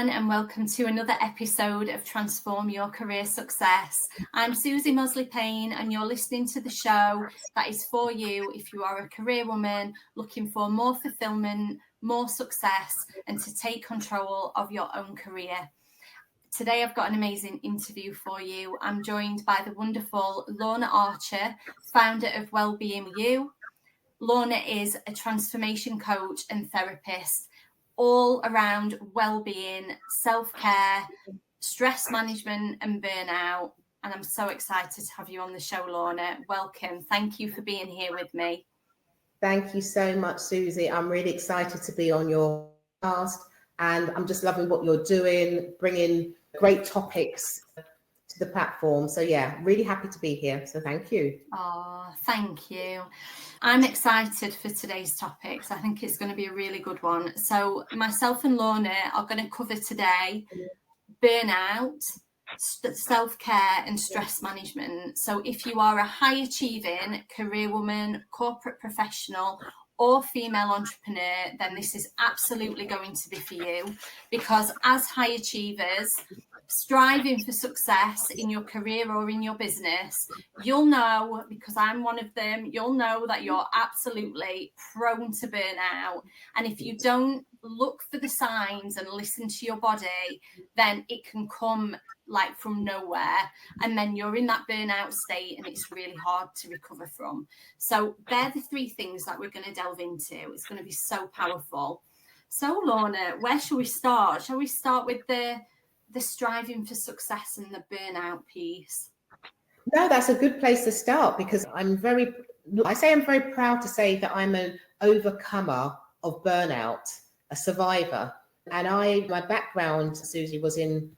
everyone, and welcome to another episode of Transform Your Career Success. I'm Susie Mosley-Payne, and you're listening to the show that is for you if you are a career woman looking for more fulfillment, more success, and to take control of your own career. Today, I've got an amazing interview for you. I'm joined by the wonderful Lorna Archer, founder of Wellbeing Coach. Lorna is a transformation coach and therapist, all around well-being, self-care, stress management and burnout. And I'm so excited to have you on the show, Lorna. Welcome. Thank you for being here with me. Thank you so much, Susie. I'm really excited to be on your podcast, and I'm just loving what you're doing, bringing great topics to the platform. So yeah, really happy to be here. So thank you. Oh, thank you. I'm excited for today's topics. I think it's going to be a really good one. So myself and Lorna are going to cover today burnout, self-care and stress management. So if you are a high achieving career woman, corporate professional or female entrepreneur, then this is absolutely going to be for you, because as high achievers striving for success in your career or in your business, you'll know, because I'm one of them, you'll know that you're absolutely prone to burnout. And if you don't look for the signs and listen to your body, then it can come like from nowhere, and then you're in that burnout state and it's really hard to recover from. So they're the three things that we're going to delve into. It's going to be so powerful. So Lorna, where shall we start? Shall we start with the striving for success and the burnout piece? No, that's a good place to start, because I'm very proud to say that I'm an overcomer of burnout, a survivor. And my background, Susie, was in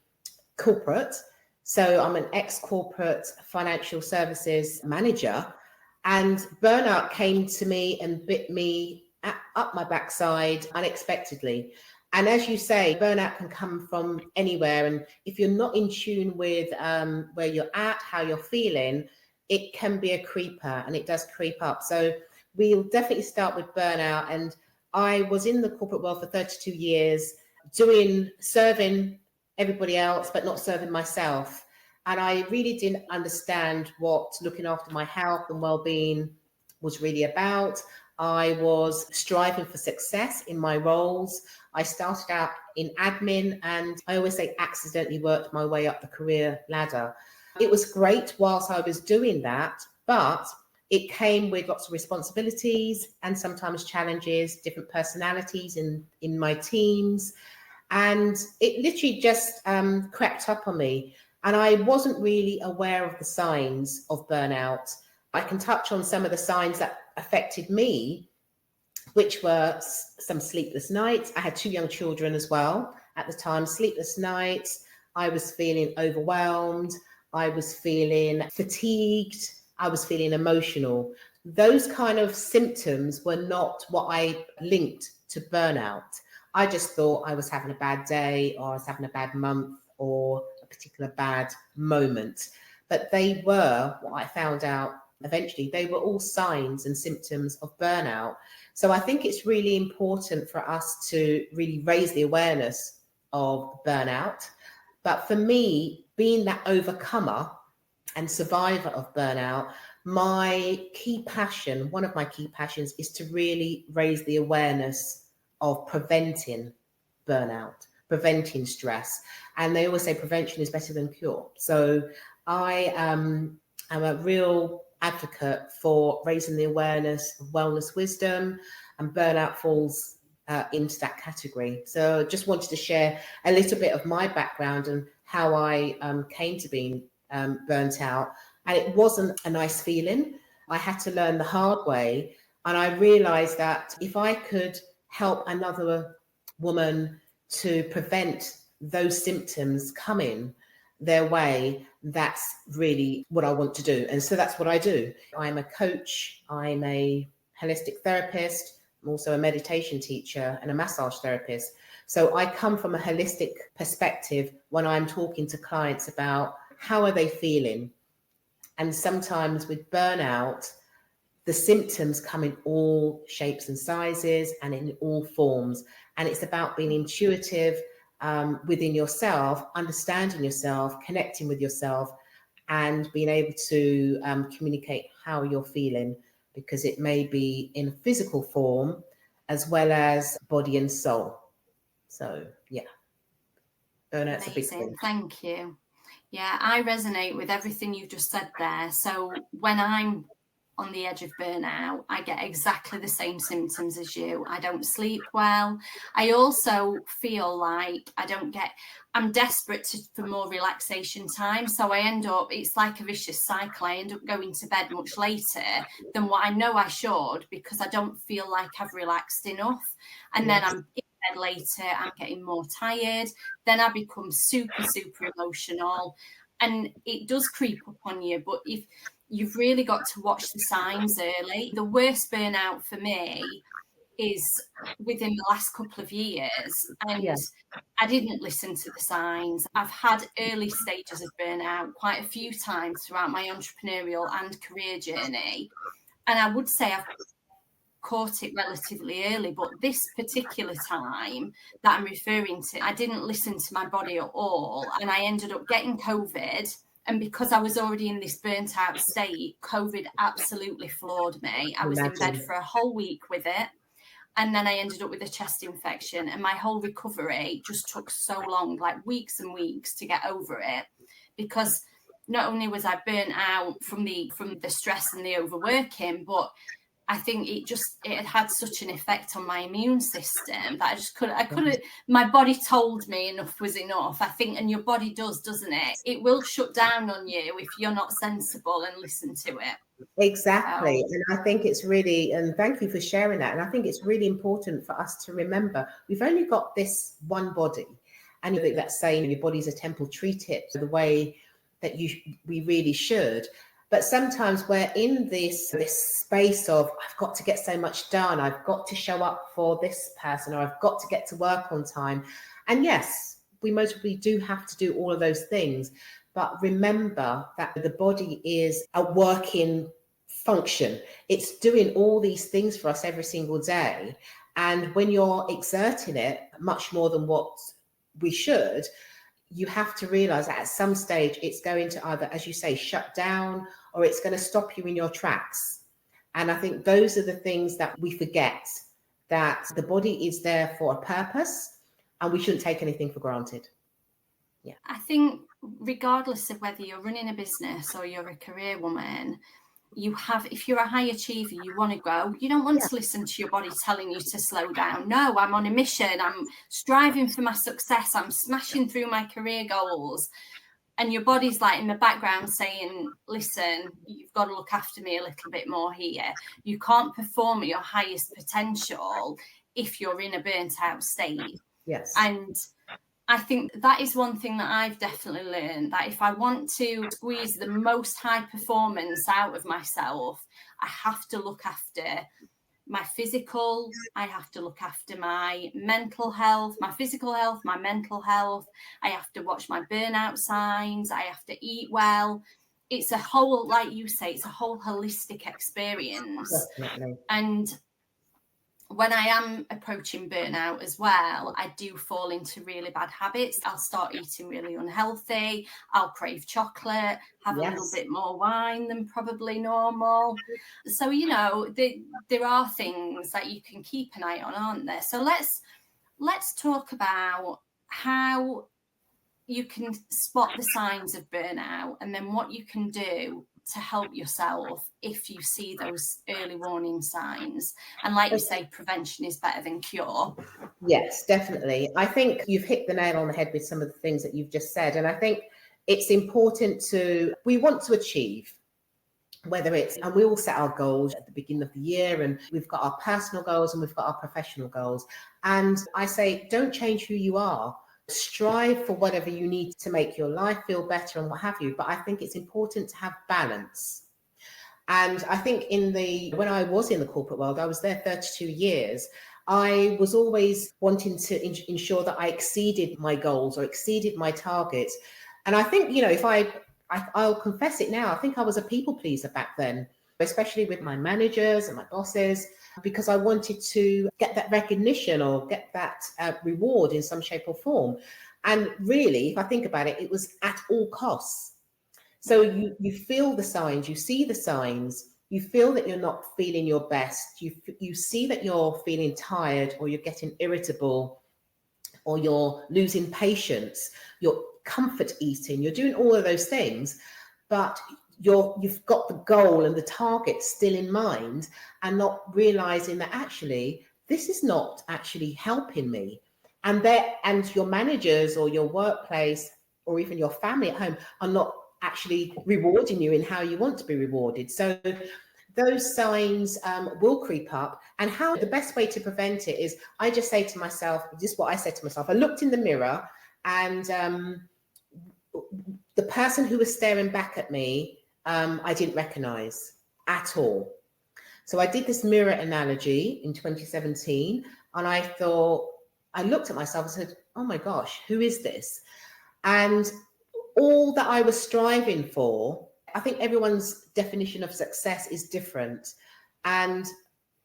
corporate. So I'm an ex-corporate financial services manager, and burnout came to me and bit me up my backside unexpectedly. And as you say, burnout can come from anywhere. And if you're not in tune with where you're at, how you're feeling, it can be a creeper, and it does creep up. So we'll definitely start with burnout. And I was in the corporate world for 32 years, serving everybody else, but not serving myself. And I really didn't understand what looking after my health and well-being was really about. I was striving for success in my roles. I started out in admin, and I always say accidentally worked my way up the career ladder. It was great whilst I was doing that, but it came with lots of responsibilities and sometimes challenges, different personalities in my teams. And it literally just crept up on me. And I wasn't really aware of the signs of burnout. I can touch on some of the signs that affected me, which were some sleepless nights. I had 2 young children as well at the time. Sleepless nights. I was feeling overwhelmed. I was feeling fatigued. I was feeling emotional. Those kind of symptoms were not what I linked to burnout. I just thought I was having a bad day, or I was having a bad month, or a particular bad moment. But they were, what I found out eventually, they were all signs and symptoms of burnout. So I think it's really important for us to really raise the awareness of burnout. But for me, being that overcomer and survivor of burnout, one of my key passions is to really raise the awareness of preventing burnout, preventing stress. And they always say prevention is better than cure. So I am a real advocate for raising the awareness of wellness wisdom, and burnout falls into that category. So just wanted to share a little bit of my background and how I came to being burnt out. And it wasn't a nice feeling. I had to learn the hard way. And I realized that if I could help another woman to prevent those symptoms coming their way, that's really what I want to do. And so that's what I do. I'm a coach, I'm a holistic therapist, I'm also a meditation teacher and a massage therapist. So I come from a holistic perspective when I'm talking to clients about how are they feeling. And sometimes with burnout, the symptoms come in all shapes and sizes and in all forms. And it's about being intuitive within yourself, understanding yourself, connecting with yourself, and being able to communicate how you're feeling, because it may be in physical form as well as body and soul. So, yeah, burnout's a big thing. Thank you. Yeah, I resonate with everything you've just said there. So when I'm on the edge of burnout, I get exactly the same symptoms as you. I don't sleep well. I also feel like I'm desperate for more relaxation time. So I end up, it's like a vicious cycle. I end up going to bed much later than what I know I should, because I don't feel like I've relaxed enough. And then I'm in bed later, I'm getting more tired. Then I become super, super emotional. And it does creep up on you. But if you've really got to watch the signs early. The worst burnout for me is within the last couple of years, and I didn't listen to the signs. I've had early stages of burnout quite a few times throughout my entrepreneurial and career journey, and I would say I've caught it relatively early, but this particular time that I'm referring to, I didn't listen to my body at all, and I ended up getting COVID. And because I was already in this burnt out state, COVID absolutely floored me. I was in bed for a whole week with it. And then I ended up with a chest infection, and my whole recovery just took so long, like weeks and weeks, to get over it, because not only was I burnt out from the stress and the overworking, but I think it had such an effect on my immune system that I couldn't, my body told me enough was enough, I think, and your body doesn't it? It will shut down on you if you're not sensible and listen to it. Exactly. And I think it's really, and thank you for sharing that. And I think it's really important for us to remember we've only got this one body. And you think that's saying your body's a temple, treat it the way that we really should. But sometimes we're in this space of, I've got to get so much done. I've got to show up for this person, or I've got to get to work on time. And yes, we most probably do have to do all of those things. But remember that the body is a working function. It's doing all these things for us every single day. And when you're exerting it much more than what we should, you have to realize that at some stage it's going to either, as you say, shut down, or it's going to stop you in your tracks. And I think those are the things that we forget, that the body is there for a purpose and we shouldn't take anything for granted. Yeah. I think regardless of whether you're running a business or you're a career woman, if you're a high achiever, you want to go. You don't want to listen to your body telling you to slow down. No, I'm on a mission. I'm striving for my success. I'm smashing through my career goals. And your body's like in the background saying, listen, you've got to look after me a little bit more here. You can't perform at your highest potential if you're in a burnt out state. Yes. And I think that is one thing that I've definitely learned, that if I want to squeeze the most high performance out of myself, I have to look after my physical, I have to look after my mental health, my physical health, my mental health. I have to watch my burnout signs. I have to eat well. It's a whole, like you say, it's a whole holistic experience. Definitely. And when I am approaching burnout as well, I do fall into really bad habits. I'll start eating really unhealthy. I'll crave chocolate, have a little bit more wine than probably normal. So, there are things that you can keep an eye on, aren't there? So let's talk about how you can spot the signs of burnout, and then what you can do to help yourself if you see those early warning signs. And like you say, prevention is better than cure. Yes, definitely. I think you've hit the nail on the head with some of the things that you've just said. And I think it's important we want to achieve, and we all set our goals at the beginning of the year, and we've got our personal goals and we've got our professional goals. And I say, don't change who you are. Strive for whatever you need to make your life feel better and what have you. But I think it's important to have balance. And I think when I was in the corporate world, I was there 32 years. I was always wanting to ensure that I exceeded my goals or exceeded my targets. And I think, if I'll confess it now, I think I was a people pleaser back then. especially with my managers and my bosses, because I wanted to get that recognition or get that reward in some shape or form. And really, if I think about it, it was at all costs. So you feel the signs, you see the signs, you feel that you're not feeling your best, you see that you're feeling tired, or you're getting irritable, or you're losing patience, you're comfort eating, you're doing all of those things, but you've got the goal and the target still in mind, and not realizing that actually this is not actually helping me. And your managers or your workplace or even your family at home are not actually rewarding you in how you want to be rewarded. So those signs will creep up. And how the best way to prevent it is, I just say to myself, this is what I said to myself. I looked in the mirror, and the person who was staring back at me, I didn't recognize at all. So I did this mirror analogy in 2017, and I looked at myself and said, oh my gosh, who is this? And all that I was striving for, I think everyone's definition of success is different. And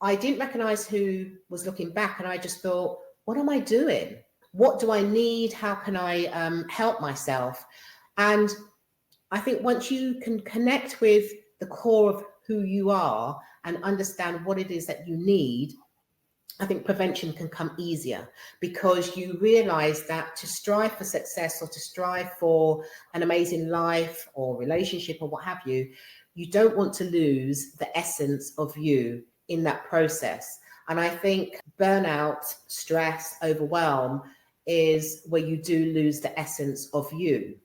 I didn't recognize who was looking back. And I just thought, what am I doing? What do I need? How can I help myself? And I think once you can connect with the core of who you are and understand what it is that you need, I think prevention can come easier, because you realize that to strive for success or to strive for an amazing life or relationship or what have you, you don't want to lose the essence of you in that process. And I think burnout, stress, overwhelm is where you do lose the essence of you.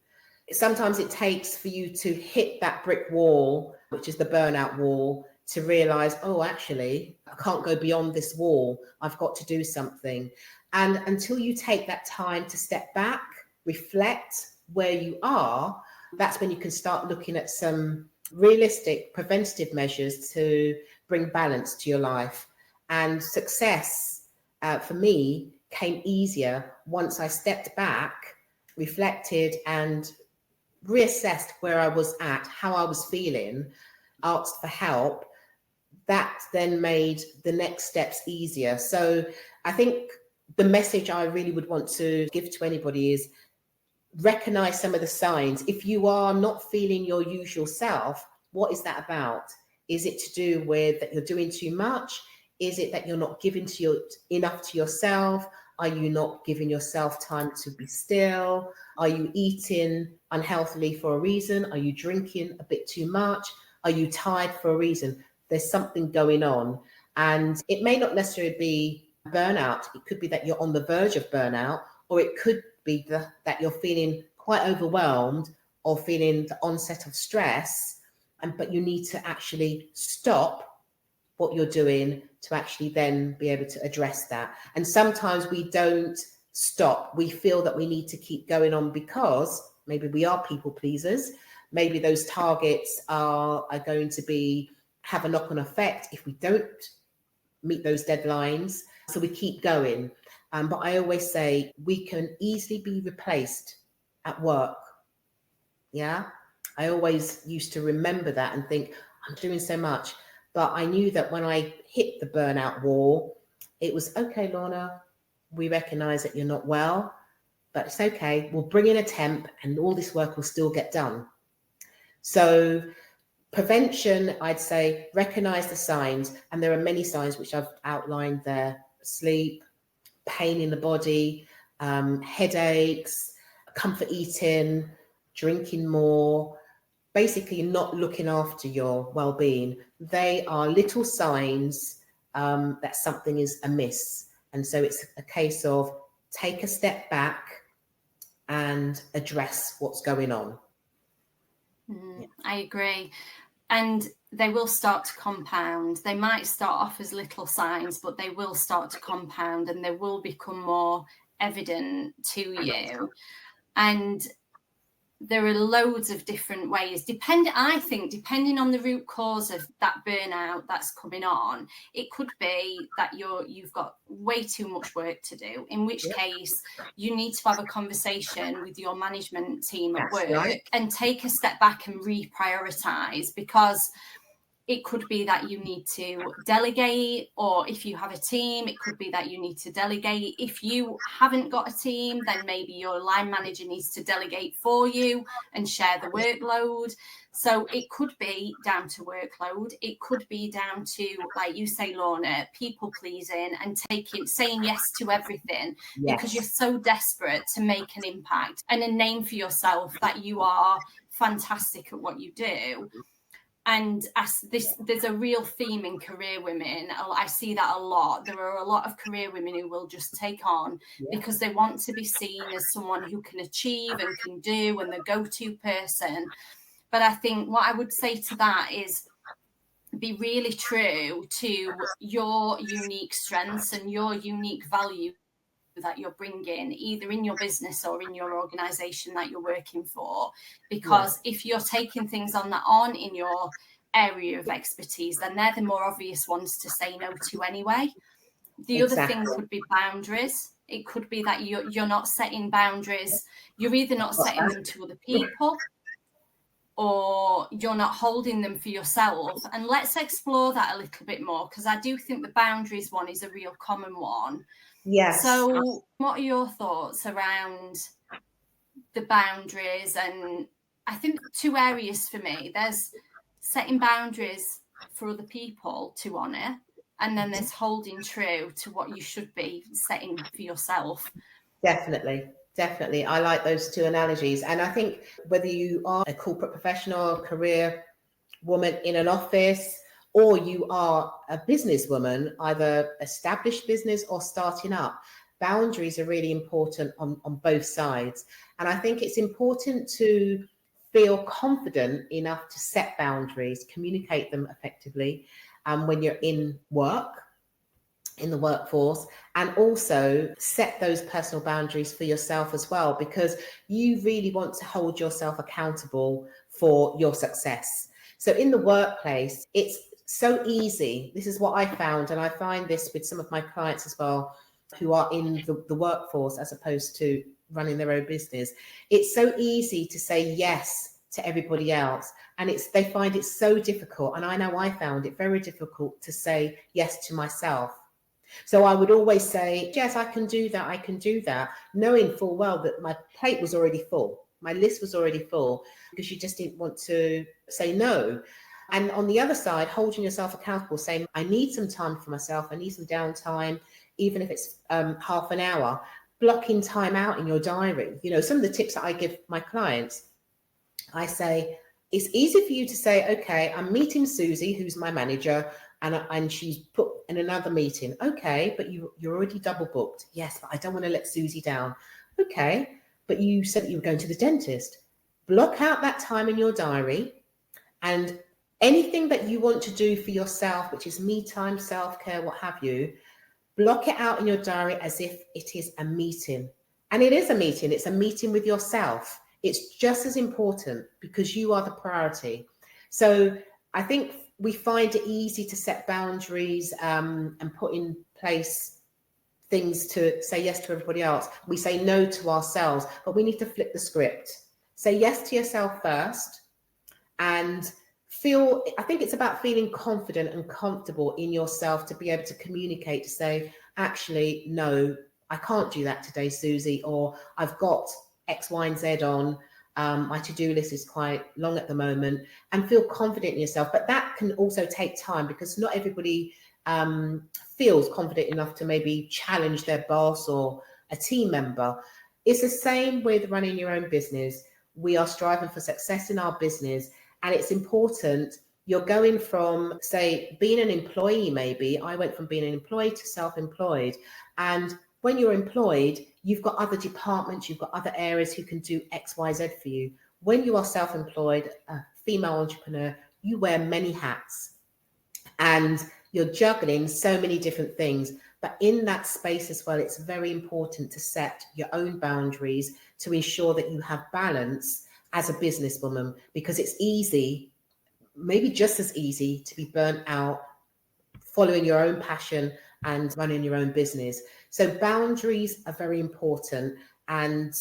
Sometimes it takes for you to hit that brick wall, which is the burnout wall, to realize, oh, actually, I can't go beyond this wall. I've got to do something. And until you take that time to step back, reflect where you are, that's when you can start looking at some realistic preventative measures to bring balance to your life. And success, for me, came easier once I stepped back, reflected, and reassessed where I was at, how I was feeling, asked for help. That then made the next steps easier. So I think the message I really would want to give to anybody is recognize some of the signs. If you are not feeling your usual self, what is that about? Is it to do with that you're doing too much? Is it that you're not giving enough to yourself? Are you not giving yourself time to be still? Are you eating unhealthily for a reason? Are you drinking a bit too much? Are you tired for a reason? There's something going on. And it may not necessarily be burnout. It could be that you're on the verge of burnout, or it could be that you're feeling quite overwhelmed or feeling the onset of stress. But you need to actually stop what you're doing to actually then be able to address that. And sometimes we don't stop. We feel that we need to keep going on because maybe we are people pleasers. Maybe those targets are going to have a knock-on effect if we don't meet those deadlines. So we keep going. But I always say we can easily be replaced at work. Yeah. I always used to remember that and think, I'm doing so much. But I knew that when I hit the burnout wall, it was, okay, Lorna, we recognize that you're not well, but it's okay. We'll bring in a temp and all this work will still get done. So prevention, I'd say, recognize the signs. And there are many signs which I've outlined there: sleep, pain in the body, headaches, comfort eating, drinking more, basically not looking after your well-being. They are little signs that something is amiss. And so it's a case of take a step back and address what's going on. I agree. And they will start to compound. They might start off as little signs, but they will start to compound and they will become more evident to you. And there are loads of different ways, depending on the root cause of that burnout that's coming on. It could be that you've got way too much work to do, in which case you need to have a conversation with your management team at work and take a step back and reprioritize, because It could be that you need to delegate, or if you have a team, it could be that you need to delegate. If you haven't got a team, then maybe your line manager needs to delegate for you and share the workload. So it could be down to workload. It could be down to, like you say, Lorna, people pleasing and saying yes to everything because you're so desperate to make an impact and a name for yourself that you are fantastic at what you do. And there's a real theme in career women. I see that a lot. There are a lot of career women who will just take on because they want to be seen as someone who can achieve and can do and the go-to person. But I think what I would say to that is be really true to your unique strengths and your unique value that you're bringing, either in your business or in your organization that you're working for. Because if you're taking things on in your area of expertise, then they're the more obvious ones to say no to anyway. The other thing could be boundaries. It could be that you're not setting boundaries. You're either not setting them to other people, or you're not holding them for yourself. And let's explore that a little bit more, because I do think the boundaries one is a real common one. Yes. So what are your thoughts around the boundaries? And I think 2 areas for me. There's setting boundaries for other people to honour, and then there's holding true to what you should be setting for yourself. Definitely. I like those 2 analogies. And I think whether you are a corporate professional, career woman in an office, or you are a businesswoman, either established business or starting up, boundaries are really important on both sides. And I think it's important to feel confident enough to set boundaries, communicate them effectively when you're in the workforce, and also set those personal boundaries for yourself as well, because you really want to hold yourself accountable for your success. So in the workplace, it's so easy. This is what I found, and I find this with some of my clients as well, who are in the workforce as opposed to running their own business. It's so easy to say yes to everybody else, and they find it so difficult. And I know I found it very difficult to say yes to myself. So I would always say, yes, I can do that, knowing full well that my plate was already full. My list was already full, because you just didn't want to say no. And on the other side, holding yourself accountable, saying, I need some time for myself. I need some downtime, even if it's half an hour, blocking time out in your diary. You know, some of the tips that I give my clients, I say, it's easy for you to say, okay, I'm meeting Susie, who's my manager, and she's put in another meeting. Okay, but you're already double booked. Yes, but I don't want to let Susie down. Okay, but you said that you were going to the dentist. Block out that time in your diary, and anything that you want to do for yourself, which is me time, self-care, what have you, block it out in your diary as if it is a meeting. And it is a meeting. It's a meeting with yourself. It's just as important, because you are the priority. So I think we find it easy to set boundaries and put in place things to say yes to everybody else. We say no to ourselves, but we need to flip the script. Say yes to yourself first, and I think it's about feeling confident and comfortable in yourself to be able to communicate, to say, actually, no, I can't do that today, Susie, or I've got X, Y, and Z on. My to-do list is quite long at the moment, and feel confident in yourself. But that can also take time, because not everybody feels confident enough to maybe challenge their boss or a team member. It's the same with running your own business. We are striving for success in our business, and it's important. You're going from, say, being an employee, maybe. I went from being an employee to self-employed, and when you're employed, you've got other departments, you've got other areas who can do X, Y, Z for you. When you are self-employed, a female entrepreneur, you wear many hats, and you're juggling so many different things. But in that space as well, it's very important to set your own boundaries to ensure that you have balance as a businesswoman, because it's easy, maybe just as easy, to be burnt out following your own passion and running your own business. So boundaries are very important, and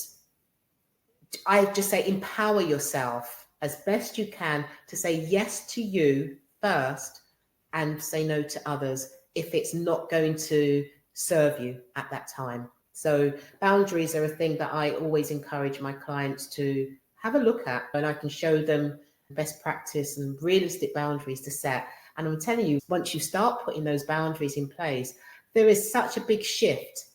I just say empower yourself as best you can to say yes to you first and say no to others if it's not going to serve you at that time. So boundaries are a thing that I always encourage my clients to have a look at, and I can show them best practice and realistic boundaries to set. And I'm telling you, once you start putting those boundaries in place, there is such a big shift.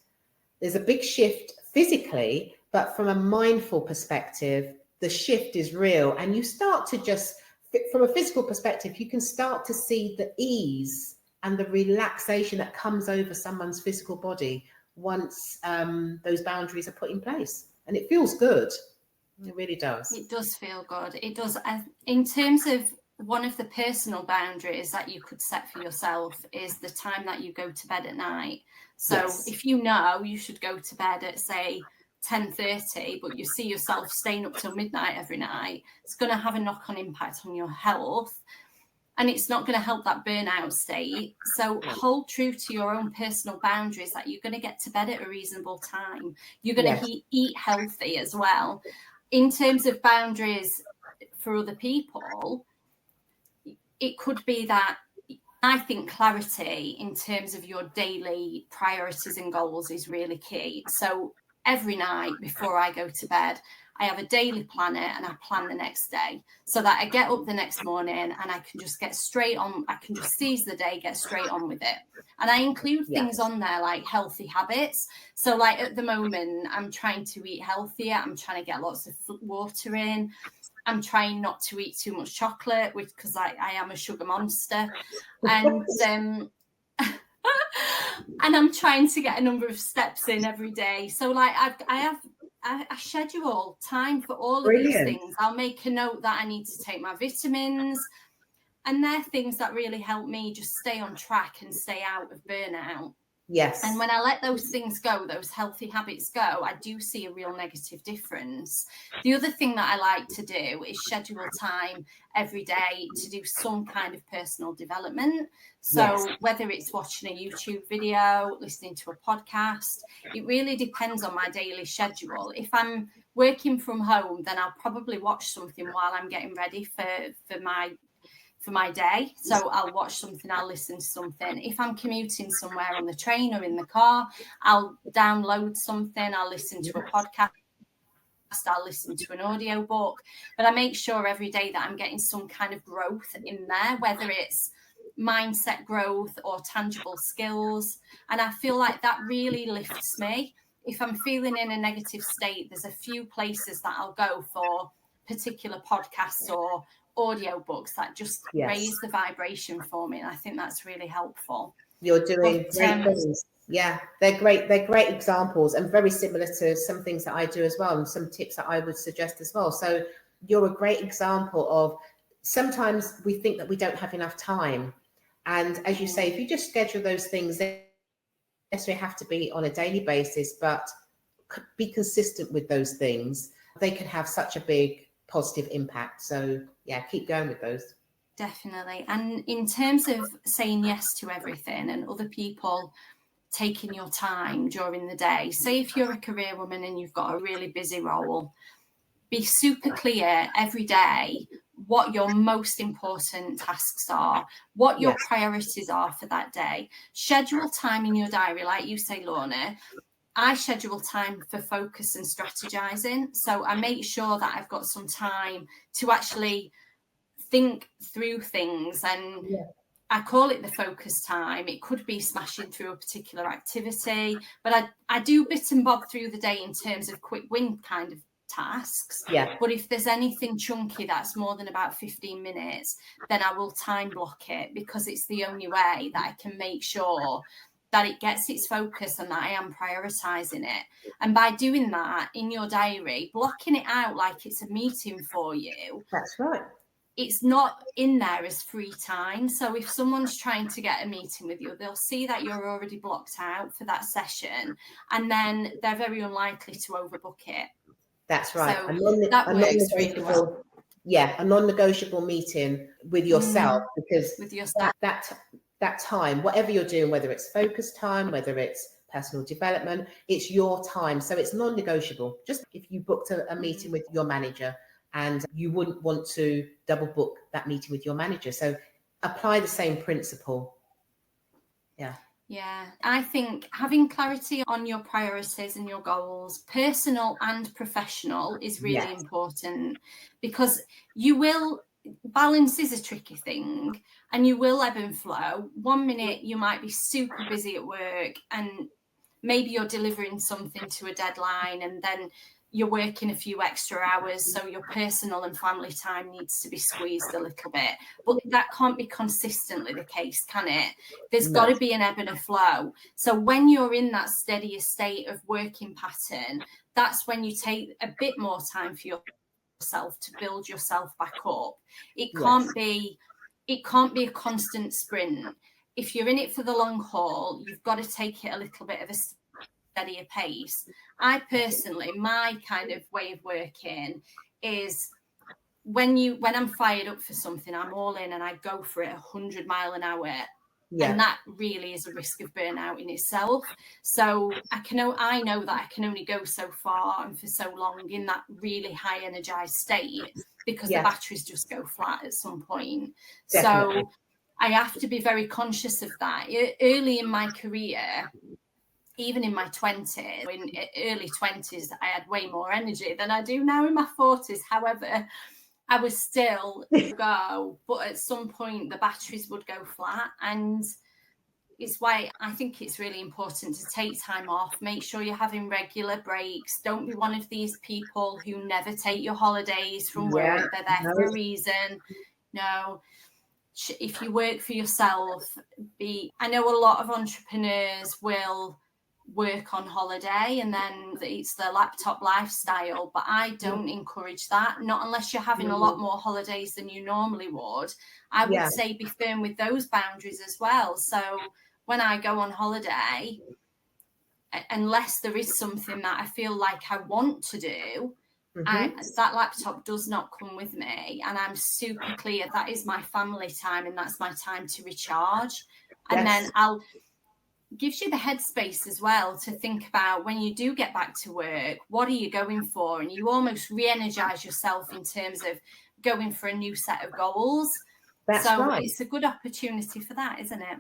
There's a big shift physically, but from a mindful perspective, the shift is real. And you start to just, from a physical perspective, you can start to see the ease and the relaxation that comes over someone's physical body once those boundaries are put in place. And it feels good. It really does. It does feel good. It does. In terms of one of the personal boundaries that you could set for yourself is the time that you go to bed at night. So if you know you should go to bed at, say, 10:30, but you see yourself staying up till midnight every night, it's going to have a knock-on impact on your health, and it's not going to help that burnout state. So hold true to your own personal boundaries, that you're going to get to bed at a reasonable time. You're going to eat healthy as well. In terms of boundaries for other people, it could be that I think clarity in terms of your daily priorities and goals is really key. So every night before I go to bed, I have a daily planner and I plan the next day, so that I get up the next morning and I can just get straight on. I can just seize the day, get straight on with it. And I include things on there like healthy habits. So like at the moment, I'm trying to eat healthier. I'm trying to get lots of water in. I'm trying not to eat too much chocolate, because I am a sugar monster. And and I'm trying to get a number of steps in every day. So like I schedule time for all of these things. I'll make a note that I need to take my vitamins, and they're things that really help me just stay on track and stay out of burnout. Yes. And when I let those things go, those healthy habits go, I do see a real negative difference. The other thing that I like to do is schedule time every day to do some kind of personal development. So whether it's watching a YouTube video, listening to a podcast, it really depends on my daily schedule. If I'm working from home, then I'll probably watch something while I'm getting ready for my day. So I'll watch something, I'll listen to something. If I'm commuting somewhere on the train or in the car, I'll download something, I'll listen to a podcast, I'll listen to an audio book. But I make sure every day that I'm getting some kind of growth in there, whether it's mindset growth or tangible skills. And I feel like that really lifts me. If I'm feeling in a negative state, there's a few places that I'll go for particular podcasts or audio books that just raise the vibration for me, and I think that's really helpful. You're doing great things. Yeah, they're great examples, and very similar to some things that I do as well, and some tips that I would suggest as well. So you're a great example of, sometimes we think that we don't have enough time, and as you say, if you just schedule those things, they necessarily have to be on a daily basis, but be consistent with those things. They can have such a big positive impact. So yeah, keep going with those. Definitely. And in terms of saying yes to everything and other people taking your time during the day, say if you're a career woman and you've got a really busy role, be super clear every day what your most important tasks are, what your priorities are for that day. Schedule time in your diary, like you say, Lorna. I schedule time for focus and strategizing. So I make sure that I've got some time to actually think through things. And I call it the focus time. It could be smashing through a particular activity, but I do bit and bob through the day in terms of quick win kind of tasks. But if there's anything chunky that's more than about 15 minutes, then I will time block it, because it's the only way that I can make sure that it gets its focus and that I am prioritizing it. And by doing that in your diary, blocking it out like it's a meeting for you. That's right. It's not in there as free time. So if someone's trying to get a meeting with you, they'll see that you're already blocked out for that session, and then they're very unlikely to overbook it. That's right. So that works really well. Yeah, a non-negotiable meeting with yourself, because with yourself. That time, whatever you're doing, whether it's focus time, whether it's personal development, it's your time. So it's non-negotiable. Just if you booked a meeting with your manager, and you wouldn't want to double book that meeting with your manager. So apply the same principle. Yeah, I think having clarity on your priorities and your goals, personal and professional, is really important, because balance is a tricky thing, and you will ebb and flow. 1 minute you might be super busy at work and maybe you're delivering something to a deadline, and then you're working a few extra hours, so your personal and family time needs to be squeezed a little bit. But that can't be consistently the case, can it? There's got to be an ebb and a flow. So when you're in that steadier state of working pattern, that's when you take a bit more time for yourself to build yourself back up. It can't be a constant sprint. If you're in it for the long haul, you've got to take it a little bit of a steadier pace. I personally, my kind of way of working is when I'm fired up for something, I'm all in and I go for it 100 miles an hour. And that really is a risk of burnout in itself. So I know that I can only go so far and for so long in that really high energized state, because the batteries just go flat at some point. Definitely. So I have to be very conscious of that. Early in my career, even in my 20s, in early 20s, I had way more energy than I do now in my 40s. However, I was still go, but at some point the batteries would go flat. And it's why I think it's really important to take time off, make sure you're having regular breaks. Don't be one of these people who never take your holidays from work. They're there for a reason. No. If you work for yourself, I know a lot of entrepreneurs will work on holiday and then it's the laptop lifestyle, but I don't encourage that, not unless you're having a lot more holidays than you normally would. I would say be firm with those boundaries as well. So when I go on holiday, unless there is something that I feel like I want to do, that laptop does not come with me, and I'm super clear that is my family time and that's my time to recharge. And then gives you the headspace as well to think about when you do get back to work, what are you going for? And you almost re-energize yourself in terms of going for a new set of goals. It's a good opportunity for that, isn't it?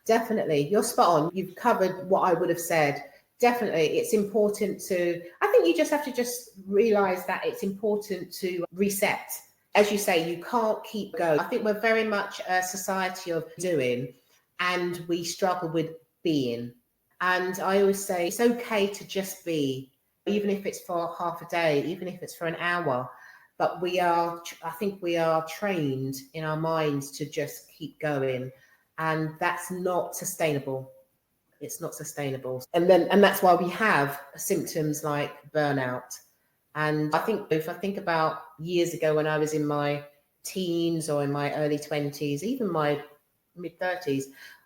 Definitely. You're spot on. You've covered what I would have said. Definitely. It's important I think you just have to realize that it's important to reset. As you say, you can't keep going. I think we're very much a society of doing, and we struggle with being. And I always say it's okay to just be, even if it's for half a day, even if it's for an hour. But I think we are trained in our minds to just keep going, and that's not sustainable. It's not sustainable. And that's why we have symptoms like burnout. And I think if I think about years ago when I was in my teens or in my early 20s, even my mid 30s,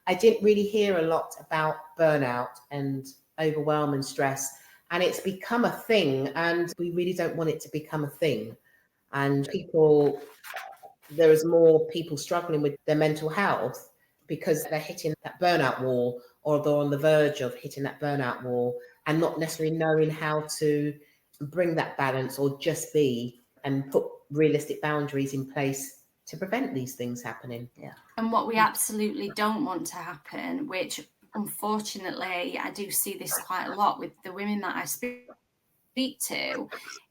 I didn't really hear a lot about burnout and overwhelm and stress. And it's become a thing, and we really don't want it to become a thing. And there is more people struggling with their mental health because they're hitting that burnout wall, or they're on the verge of hitting that burnout wall and not necessarily knowing how to bring that balance or just be, and put realistic boundaries in place to prevent these things happening. Yeah. And what we absolutely don't want to happen, which unfortunately I do see this quite a lot with the women that I speak to,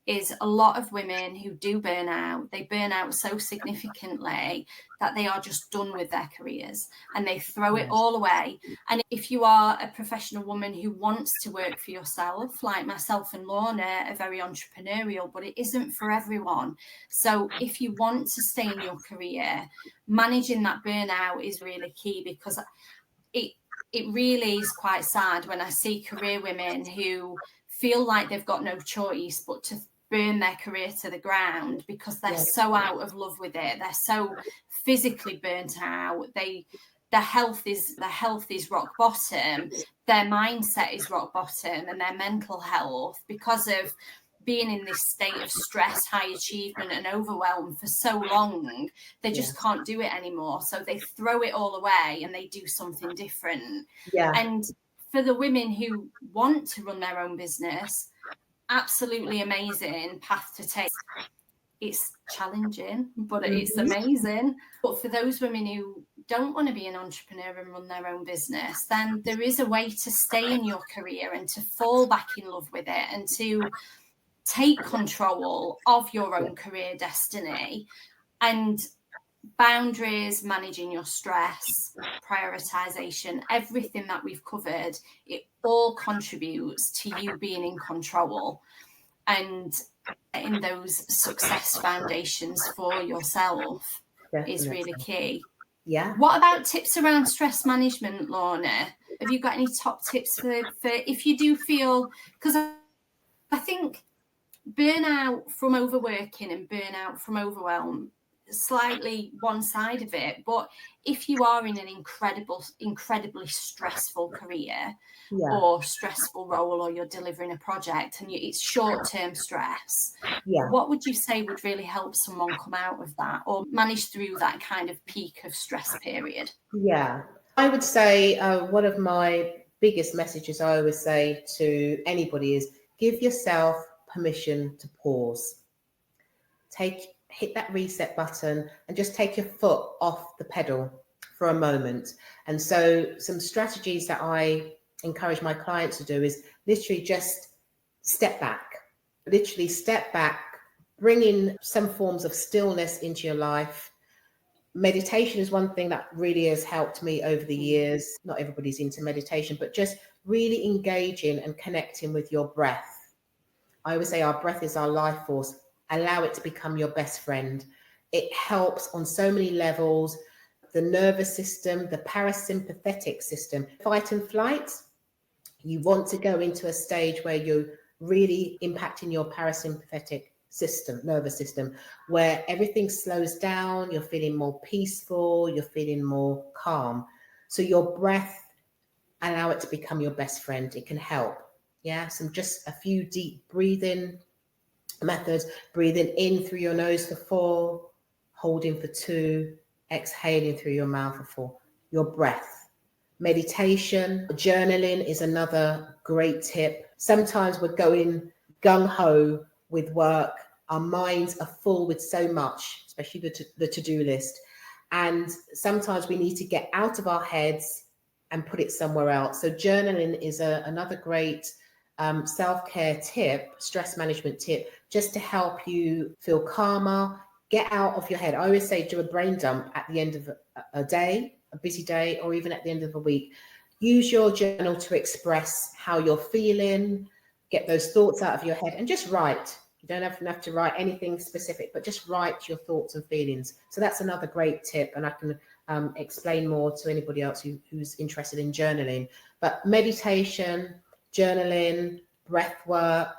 is a lot of women who do burn out. They burn out so significantly that they are just done with their careers and they throw it all away. And if you are a professional woman who wants to work for yourself, like myself and Lorna are very entrepreneurial, but it isn't for everyone. So if you want to stay in your career, managing that burnout is really key, because it really is quite sad when I see career women who feel like they've got no choice but to burn their career to the ground because they're so out of love with it. They're so physically burnt out. Their health is rock bottom. Their mindset is rock bottom, and their mental health, because of being in this state of stress, high achievement and overwhelm for so long, they just can't do it anymore. So they throw it all away and they do something different. And for the women who want to run their own business, absolutely amazing path to take. It's challenging, but it's amazing. But for those women who don't want to be an entrepreneur and run their own business, then there is a way to stay in your career and to fall back in love with it and to take control of your own career destiny. And boundaries, managing your stress, prioritization, everything that we've covered, it all contributes to you being in control and in those success foundations for yourself. Definitely. Is really key. Yeah. What about tips around stress management, Lorna? Have you got any top tips for if you do feel, because I think burnout from overworking and burnout from overwhelm, slightly one side of it, but if you are in an incredibly stressful career or stressful role, or you're delivering a project and it's short-term stress, what would you say would really help someone come out of that or manage through that kind of peak of stress period? I would say one of my biggest messages I always say to anybody is give yourself permission to pause. Hit that reset button and just take your foot off the pedal for a moment. And so some strategies that I encourage my clients to do is literally just step back, bring in some forms of stillness into your life. Meditation is one thing that really has helped me over the years. Not everybody's into meditation, but just really engaging and connecting with your breath. I always say our breath is our life force. Allow it to become your best friend. It helps on so many levels. The nervous system, the parasympathetic system, fight and flight. You want to go into a stage where you're really impacting your parasympathetic system, nervous system, where everything slows down, you're feeling more peaceful, you're feeling more calm. So your breath, allow it to become your best friend. It can help. Just a few deep breathing methods. Breathing in through your nose for 4, holding for 2, exhaling through your mouth for 4. Your breath. Meditation, journaling is another great tip. Sometimes we're going gung-ho with work. Our minds are full with so much, especially the to-do list. And sometimes we need to get out of our heads and put it somewhere else. So journaling is another great self-care tip, stress management tip, just to help you feel calmer, get out of your head. I always say do a brain dump at the end of a day, a busy day, or even at the end of a week. Use your journal to express how you're feeling, get those thoughts out of your head and just write. You don't have to write anything specific, but just write your thoughts and feelings. So that's another great tip, and I can explain more to anybody else who's interested in journaling. But meditation, journaling, breath work,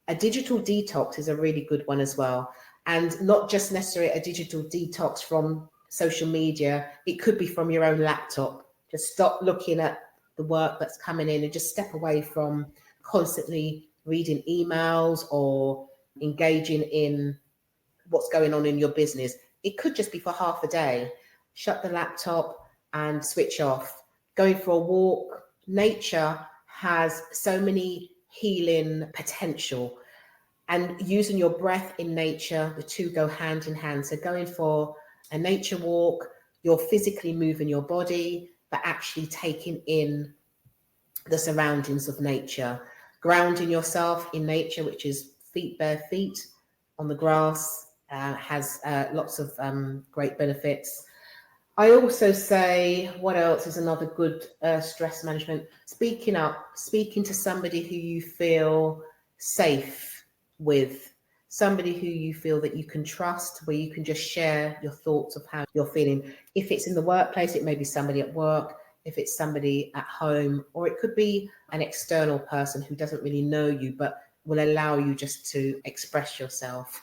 a digital detox is a really good one as well. And not just necessarily a digital detox from social media. It could be from your own laptop. Just stop looking at the work that's coming in and just step away from constantly reading emails or engaging in what's going on in your business. It could just be for half a day. Shut the laptop and switch off. Going for a walk. Nature has so many healing potential, and using your breath in nature, the two go hand in hand. So going for a nature walk, you're physically moving your body, but actually taking in the surroundings of nature. Grounding yourself in nature, which is bare feet on the grass, has lots of great benefits. I also say, what else is another good stress management? Speaking up, speaking to somebody who you feel safe with, somebody who you feel that you can trust, where you can just share your thoughts of how you're feeling. If it's in the workplace, it may be somebody at work. If it's somebody at home, or it could be an external person who doesn't really know you, but will allow you just to express yourself.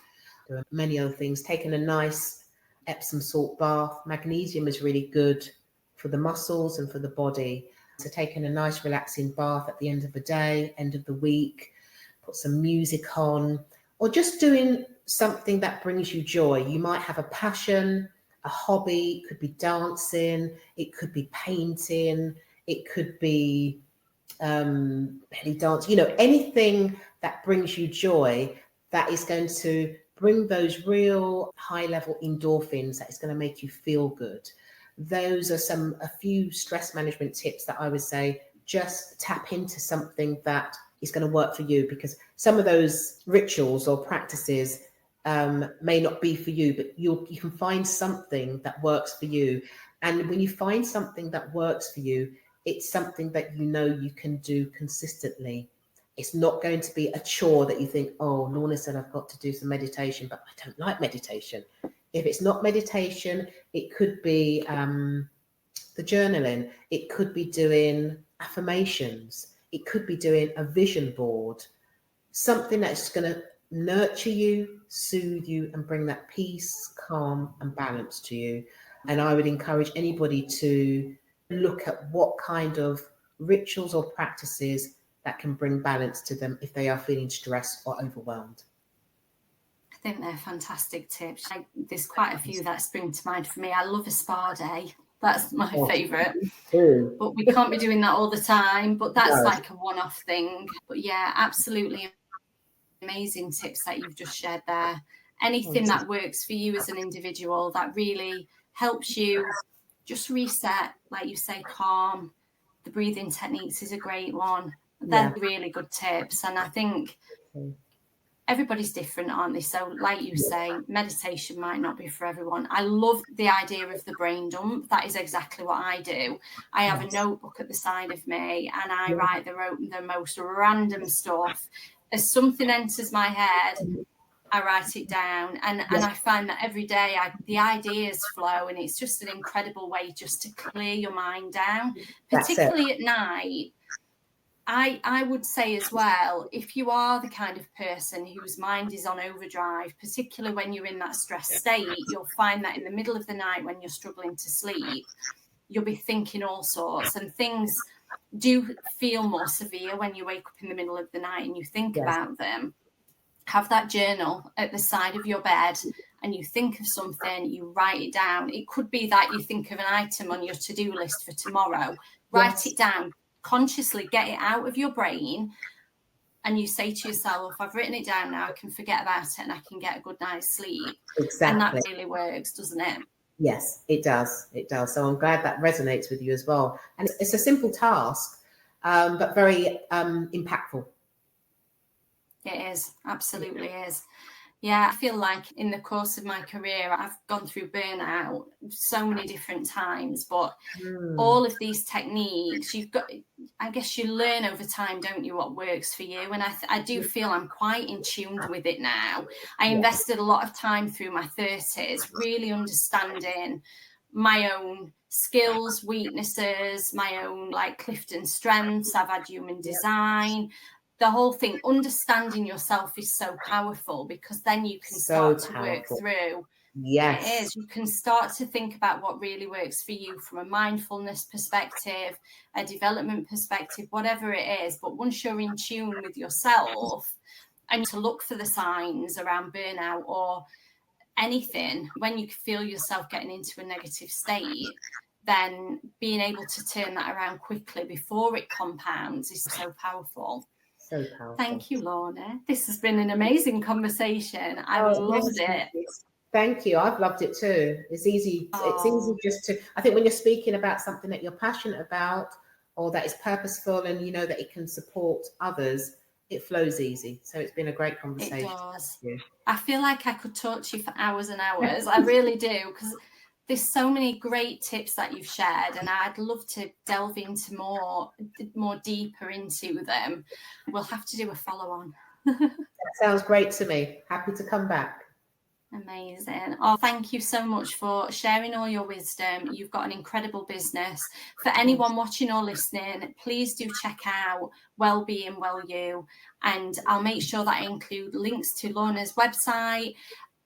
There are many other things. Taking a nice Epsom salt bath. Magnesium is really good for the muscles and for the body. So taking a nice relaxing bath at the end of the day, end of the week, put some music on, or just doing something that brings you joy. You might have a passion, a hobby. It could be dancing, it could be painting, it could be belly dance, anything that brings you joy, that is going to bring those real high level endorphins, that is going to make you feel good. those are a few stress management tips that I would say, just tap into something that is going to work for you, because some of those rituals or practices may not be for you, but you can find something that works for you. And when you find something that works for you, it's something that you know you can do consistently. It's not going to be a chore that you think, oh, Lorna said I've got to do some meditation, but I don't like meditation. If it's not meditation, it could be the journaling. It could be doing affirmations. It could be doing a vision board. Something that's going to nurture you, soothe you, and bring that peace, calm, and balance to you. And I would encourage anybody to look at what kind of rituals or practices that can bring balance to them if they are feeling stressed or overwhelmed. I think they're fantastic tips. There's quite a few that spring to mind for me. I love a spa day. That's my favourite. But we can't be doing that all the time. But that's like a one-off thing. But yeah, absolutely amazing tips that you've just shared there. Anything that works for you as an individual that really helps you just reset, like you say, calm. The breathing techniques is a great one. They're really good tips. And I think everybody's different, aren't they? So like you say, meditation might not be for everyone. I love the idea of the brain dump. That is exactly what I do. I have a notebook at the side of me and I write the most random stuff. As something enters my head, I write it down, and I find that every day the ideas flow, and it's just an incredible way just to clear your mind down, particularly at night. I would say as well, if you are the kind of person whose mind is on overdrive, particularly when you're in that stress state, you'll find that in the middle of the night when you're struggling to sleep, you'll be thinking all sorts, and things do feel more severe when you wake up in the middle of the night and you think about them. Have that journal at the side of your bed and you think of something, you write it down. It could be that you think of an item on your to-do list for tomorrow. Write it down. Consciously get it out of your brain, and you say to yourself, I've written it down now, I can forget about it and I can get a good night's sleep. Exactly. And that really works, doesn't it? Yes, it does. It does. So I'm glad that resonates with you as well. And it's a simple task, but very impactful. It is, absolutely is. Yeah, I feel like in the course of my career, I've gone through burnout so many different times, but all of these techniques, I guess you learn over time, don't you, what works for you? And I do feel I'm quite in tune with it now. I invested a lot of time through my 30s, really understanding my own skills, weaknesses, my own like Clifton strengths. I've had human design. The whole thing, understanding yourself is so powerful, because then you can start to work through. Yes. It is. You can start to think about what really works for you from a mindfulness perspective, a development perspective, whatever it is. But once you're in tune with yourself and to look for the signs around burnout or anything, when you feel yourself getting into a negative state, then being able to turn that around quickly before it compounds is so powerful. So powerful. Thank you, Lorna. This has been an amazing conversation. I loved it. Thank you. I've loved it too. It's easy. It's easy just to, I think when you're speaking about something that you're passionate about or that is purposeful and you know that it can support others, it flows easy. So it's been a great conversation. It does. I feel like I could talk to you for hours and hours. I really do, because there's so many great tips that you've shared, and I'd love to delve into more deeper into them. We'll have to do a follow-on. That sounds great to me. Happy to come back. Amazing. Oh, thank you so much for sharing all your wisdom. You've got an incredible business. For anyone watching or listening, please do check out Wellbeing Well You, and I'll make sure that I include links to Lorna's website.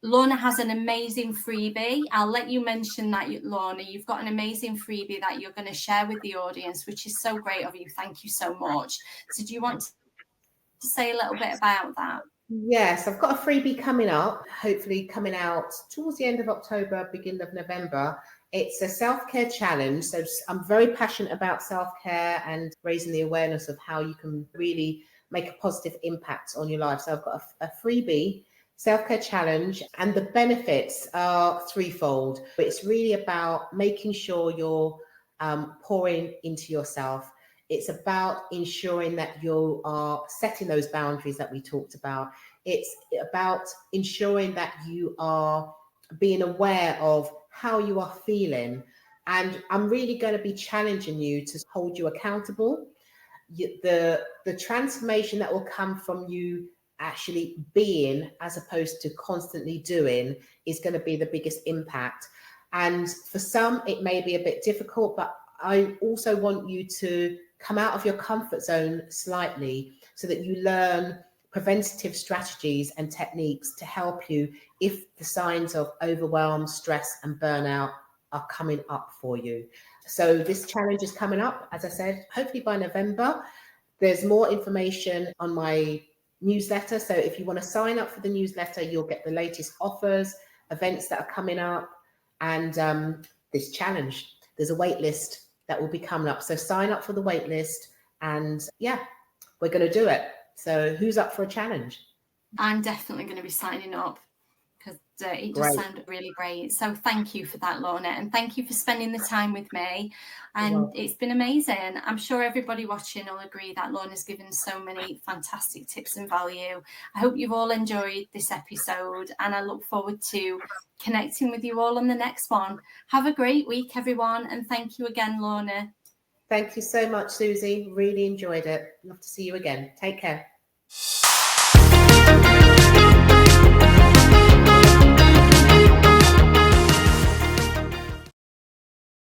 Lorna has an amazing freebie. I'll let you mention that, Lorna. You've got an amazing freebie that you're going to share with the audience, which is so great of you. Thank you so much. So do you want to say a little bit about that? Yes, I've got a freebie coming up, hopefully coming out towards the end of October, beginning of November. It's a self-care challenge. So I'm very passionate about self-care and raising the awareness of how you can really make a positive impact on your life. So I've got a freebie self-care challenge, and the benefits are threefold. It's really about making sure you're pouring into yourself. It's about ensuring that you are setting those boundaries that we talked about. It's about ensuring that you are being aware of how you are feeling. And I'm really going to be challenging you to hold you accountable. The transformation that will come from you actually being, as opposed to constantly doing, is going to be the biggest impact. And for some, it may be a bit difficult, but I also want you to come out of your comfort zone slightly so that you learn preventative strategies and techniques to help you if the signs of overwhelm, stress, and burnout are coming up for you. So this challenge is coming up, as I said, hopefully by November. There's more information on my newsletter. So if you want to sign up for the newsletter, you'll get the latest offers, events that are coming up, and this challenge. There's a wait list that will be coming up. So sign up for the wait list, and yeah, we're going to do it. So who's up for a challenge? I'm definitely going to be signing up, because it does sound really great. So thank you for that, Lorna, and thank you for spending the time with me. And it's been amazing. I'm sure everybody watching will agree that Lorna's given so many fantastic tips and value. I hope you've all enjoyed this episode, and I look forward to connecting with you all on the next one. Have a great week, everyone, and thank you again, Lorna. Thank you so much, Susie. Really enjoyed it. Love to see you again. Take care.